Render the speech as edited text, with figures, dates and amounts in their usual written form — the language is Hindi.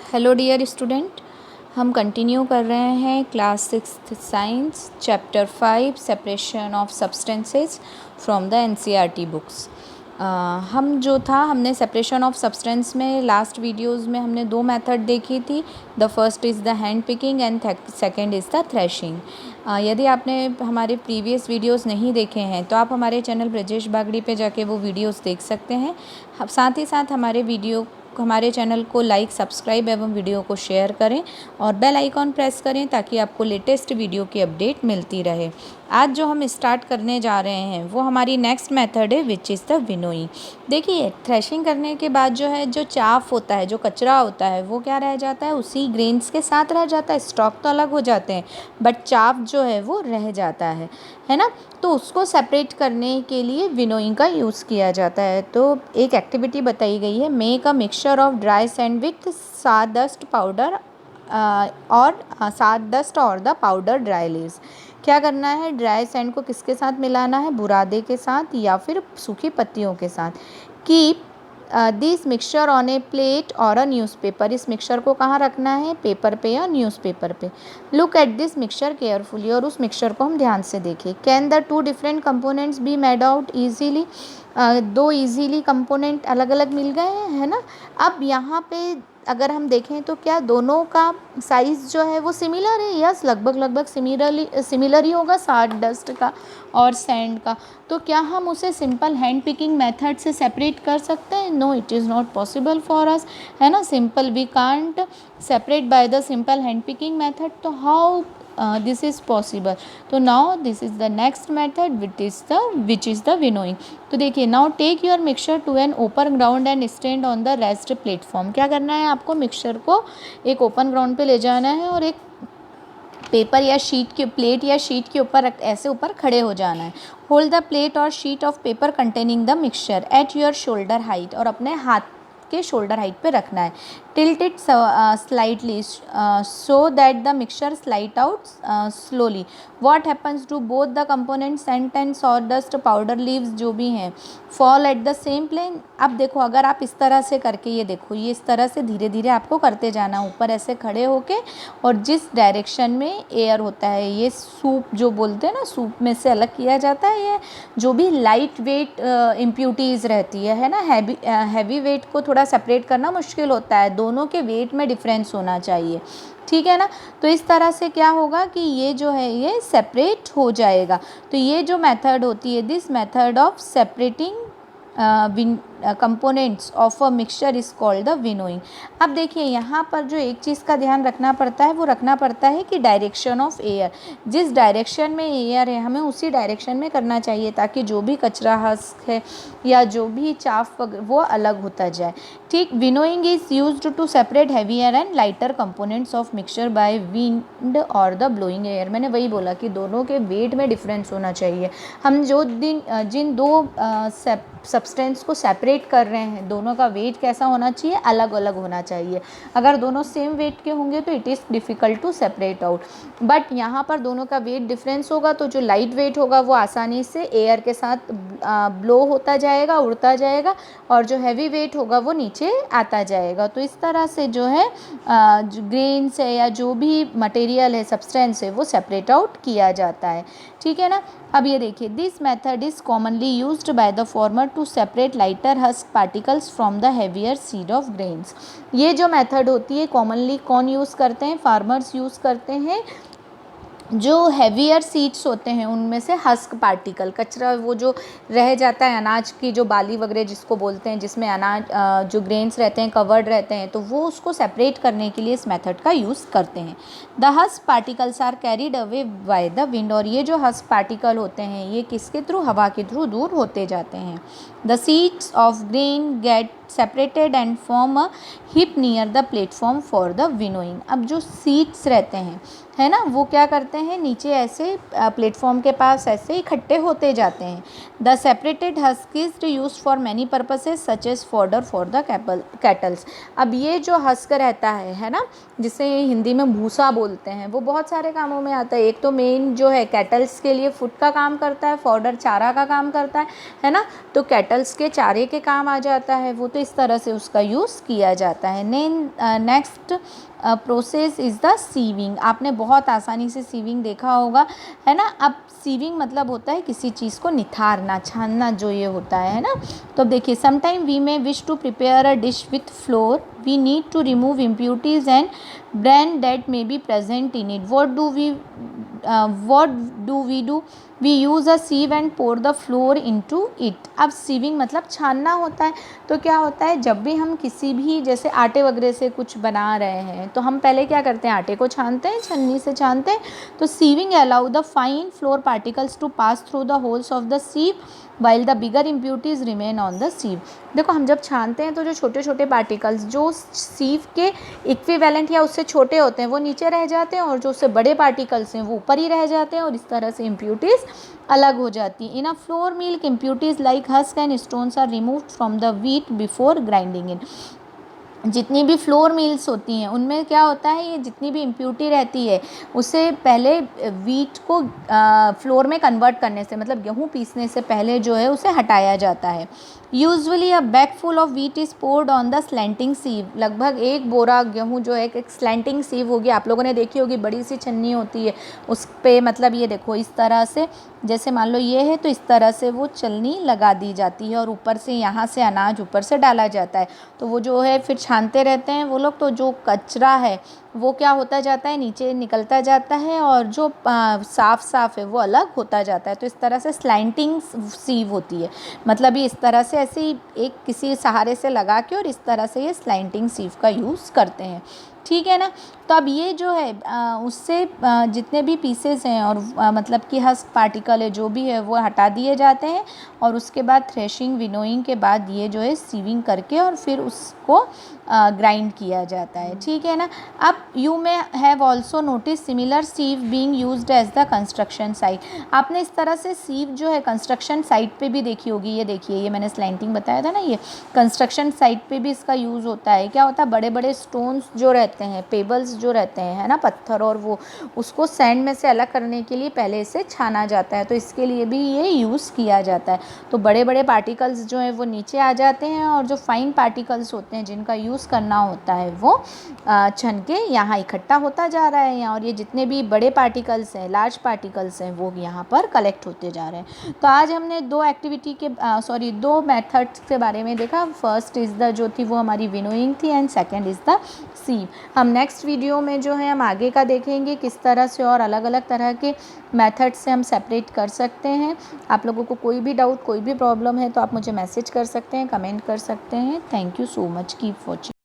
हेलो डियर स्टूडेंट, हम कंटिन्यू कर रहे हैं class 6th science chapter 5 separation of substances from the NCERT books. हमने सेपरेशन ऑफ सब्सटेंस में लास्ट वीडियोस में हमने दो मेथड देखी थी। The first is the hand picking and second is the threshing. यदि आपने हमारे प्रीवियस वीडियोस नहीं देखे हैं तो आप हमारे चैनल ब्रजेश बागड़ी पे जाके वो वीडियोस देख सकते हैं। साथ ही साथ हमारे चैनल को लाइक, सब्सक्राइब एवं वीडियो को शेयर करें और बेल आइकॉन प्रेस करें ताकि आपको लेटेस्ट वीडियो की अपडेट मिलती रहे। आज जो हम स्टार्ट करने जा रहे हैं वो हमारी नेक्स्ट मेथड है विच इज़ द विनोइंग। देखिए, थ्रेशिंग करने के बाद जो चाफ होता है, जो कचरा होता है, वो क्या रह जाता है, उसी ग्रेन्स के साथ रह जाता है। स्टॉक तो अलग हो जाते हैं बट चाफ जो है वो रह जाता है ना। तो उसको सेपरेट करने के लिए विनोइंग का यूज़ किया जाता है। तो एक एक्टिविटी बताई गई है, make a mixture of dry sand with sawdust powder और sawdust और द पाउडर ड्राई लीव्स। क्या करना है, ड्राई सैंड को किसके साथ मिलाना है, बुरादे के साथ या फिर सूखी पत्तियों के साथ। Keep this mixture on A plate और अ न्यूज़पेपर। इस मिक्सचर को कहाँ रखना है, पेपर पे या न्यूज़पेपर पे। Look at this mixture carefully, और उस मिक्सचर को हम ध्यान से देखें। Can the two different components be made out easily. दो ईजीली कंपोनेंट अलग अलग मिल गए हैं, है ना। अब यहाँ पे अगर हम देखें तो क्या दोनों का साइज़ जो है वो सिमिलर है। यस, लगभग सिमिलर ही होगा sawdust का और सैंड का। तो क्या हम उसे सिंपल हैंड पिकिंग मेथड से सेपरेट कर सकते हैं? No, it is not possible for us, है ना। Simple we can't separate by the simple hand picking method. तो हाउ this is possible? तो now this is the next method which is the winnowing। तो देखिए, now take your mixture to an open ground and stand on the rest platform। क्या करना है आपको, मिक्सचर को एक ओपन ग्राउंड पे ले जाना है और एक पेपर या प्लेट या शीट के ऊपर ऐसे ऊपर खड़े हो जाना है। होल्ड द प्लेट और sheet of paper containing the mixture at your shoulder height, और अपने हाथ के शोल्डर हाइट पे रखना है। Tilt it slightly so that the mixture slide out slowly. What happens to both the component sand and sawdust powder leaves जो भी हैं fall at the same plane. अब देखो, अगर आप इस तरह से करके, ये देखो, ये इस तरह से धीरे धीरे आपको करते जाना, ऊपर ऐसे खड़े होके, और जिस डायरेक्शन में एयर होता है, ये सूप जो बोलते हैं ना, सूप में से अलग किया जाता है। ये जो भी लाइट वेट इम्प्यूरिटीज़ रहती है ना, हैवी वेट को थोड़ा सेपरेट करना मुश्किल होता है। दोनों के वेट में डिफरेंस होना चाहिए, ठीक है ना। तो इस तरह से क्या होगा कि ये जो है ये सेपरेट हो जाएगा। तो ये जो मेथड होती है, this method of separating components of a mixture is called the winnowing. अब देखिए, यहाँ पर जो एक चीज़ का ध्यान रखना पड़ता है वो रखना पड़ता है कि डायरेक्शन ऑफ एयर, जिस डायरेक्शन में एयर है हमें उसी डायरेक्शन में करना चाहिए ताकि जो भी कचरा हस्क है या जो भी चाफ वो अलग होता जाए, ठीक। Winnowing is used to separate heavier and lighter components of mixture by wind और द ब्लोइंग एयर। मैंने वही बोला कि दोनों के वेट में डिफरेंस होना चाहिए। हम जिन दो सब्सटेंस को सेपरेट कर रहे हैं, दोनों का वेट कैसा होना चाहिए, अलग अलग होना चाहिए। अगर दोनों सेम वेट के होंगे तो it is difficult to separate out. But यहाँ पर दोनों का वेट डिफरेंस होगा तो जो लाइट वेट होगा वो आसानी से एयर के साथ ब्लो होता जाएगा, उड़ता जाएगा, और जो हैवी वेट होगा वो नीचे आता जाएगा। तो इस तरह से जो है जो ग्रेन्स है या जो भी मटेरियल है, सब्सटेंस है, वो सेपरेट आउट किया जाता है, ठीक है ना। अब ये देखिए, this method is commonly used by the farmer to separate lighter husk particles from the heavier seed of grains. ये जो मेथड होती है कॉमनली कौन यूज़ करते हैं, फार्मर्स यूज़ करते हैं। जो हैवियर सीड्स होते हैं उनमें से हस्क पार्टिकल, कचरा वो जो रह जाता है, अनाज की जो बाली वगैरह जिसको बोलते हैं, जिसमें अनाज जो ग्रेन्स रहते हैं कवर्ड रहते हैं, तो वो उसको सेपरेट करने के लिए इस मेथड का यूज़ करते हैं। The husk particles are carried away by the wind, और ये जो हस्क पार्टिकल होते हैं ये किसके थ्रू, हवा के थ्रू दूर होते जाते हैं। The seeds of grain get separated and form a hip near the platform for the winnowing. अब जो सीड्स रहते हैं, है ना, वो क्या करते हैं नीचे ऐसे प्लेटफॉर्म के पास ऐसे इकट्ठे होते जाते हैं। The separated husk is use for many purposes such as fodder for the cattles. अब ये जो हस्क रहता है ना, जिसे हिंदी में भूसा बोलते हैं, वो बहुत सारे कामों में आता है। एक तो मेन जो है कैटल्स के लिए फूड का काम करता है, फॉर्डर चारा का काम करता है ना, तो कैटल्स के चारे के काम आ जाता है वो, तो इस तरह से उसका यूज़ किया जाता है। Next process is the sieving. आपने बहुत आसानी से सीविंग देखा होगा, है ना। अब सीविंग मतलब होता है किसी चीज़ को निथारना, छानना जो ये होता है ना। तो देखिए, sometime we may wish to prepare a dish with flour, we need to remove impurities and bran that may be present in it. what do we do? We use a sieve and pour the flour into it। अब सीविंग मतलब छानना होता है। तो क्या होता है, जब भी हम किसी भी जैसे आटे वगैरह से कुछ बना रहे हैं तो हम पहले क्या करते हैं, आटे को छानते हैं, छन्नी से छानते हैं। तो sieving allow the fine flour particles to pass through the holes of the sieve while the bigger impurities remain on the sieve. देखो, हम जब छानते हैं तो जो छोटे छोटे पार्टिकल्स जो सीव के इक्विवेलेंट या उससे छोटे होते हैं वो नीचे रह जाते हैं, और जो उससे बड़े पार्टिकल्स हैं वो ऊपर ही रह जाते हैं, और इस तरह से इम्प्यूरिटीज़ अलग हो जाती है। In a flour mill impurities like husk and stones are removed from the wheat before grinding in. जितनी भी फ्लोर मिल्स होती हैं उनमें क्या होता है, ये जितनी भी इम्प्यूरिटी रहती है उसे पहले वीट को फ्लोर में कन्वर्ट करने से, मतलब गेहूँ पीसने से पहले जो है उसे हटाया जाता है। Usually a bag full of wheat is poured on the slanting sieve. लगभग एक बोरा गेहूँ जो है, एक स्लैंटिंग सीव होगी, आप लोगों ने देखी होगी, बड़ी सी छन्नी होती है उस पे, मतलब ये देखो इस तरह से, जैसे मान लो ये है तो इस तरह से वो चलनी लगा दी जाती है, और ऊपर से यहाँ से अनाज ऊपर से डाला जाता है। तो वो जो है फिर छानते रहते हैं वो लोग, तो जो कचरा है वो क्या होता जाता है, नीचे निकलता जाता है, और जो साफ है वो अलग होता जाता है। तो इस तरह से स्लैंटिंग सीव होती है, मतलब ये इस तरह से ऐसे ही एक किसी सहारे से लगा के, और इस तरह से ये स्लैंटिंग सीव का यूज़ करते हैं, ठीक है ना। तो अब ये जो है उससे जितने भी पीसेस हैं और मतलब कि हस्क पार्टिकल है जो भी है वो हटा दिए जाते हैं, और उसके बाद थ्रेशिंग विनोइंग के बाद ये जो है सीविंग करके और फिर उसको ग्राइंड किया जाता है, ठीक है ना। अब you may have also notice similar sieve being used as the construction site. आपने इस तरह से सीव जो है कंस्ट्रक्शन साइट पे भी देखी होगी। ये देखिए, ये मैंने स्लैंटिंग बताया था ना, ये कंस्ट्रक्शन साइट पे भी इसका यूज़ होता है। क्या होता है, बड़े बड़े स्टोन्स जो रहते हैं, पेबल्स जो रहते हैं, है ना, पत्थर, और वो उसको सैंड में से अलग करने के लिए पहले इसे छाना जाता है, तो इसके लिए भी ये यूज़ किया जाता है। तो बड़े बड़े पार्टिकल्स जो हैं वो नीचे आ जाते हैं, और जो फाइन पार्टिकल्स होते हैं जिनका यूज़ करना होता है वो छन के यहाँ इकट्ठा होता जा रहा है यहाँ, और ये जितने भी बड़े पार्टिकल्स हैं, लार्ज पार्टिकल्स हैं, वो यहाँ पर कलेक्ट होते जा रहे हैं। तो आज हमने दो मेथड्स के बारे में देखा। फर्स्ट इज़ द जो थी वो हमारी विनोइंग थी, एंड सेकेंड इज़ द सीव। हम नेक्स्ट वीडियो में जो है हम आगे का देखेंगे किस तरह से और अलग अलग तरह के मेथड से हम सेपरेट कर सकते हैं। आप लोगों को कोई भी डाउट, कोई भी प्रॉब्लम है तो आप मुझे मैसेज कर सकते हैं, कमेंट कर सकते हैं। Thank you so much, keep watching.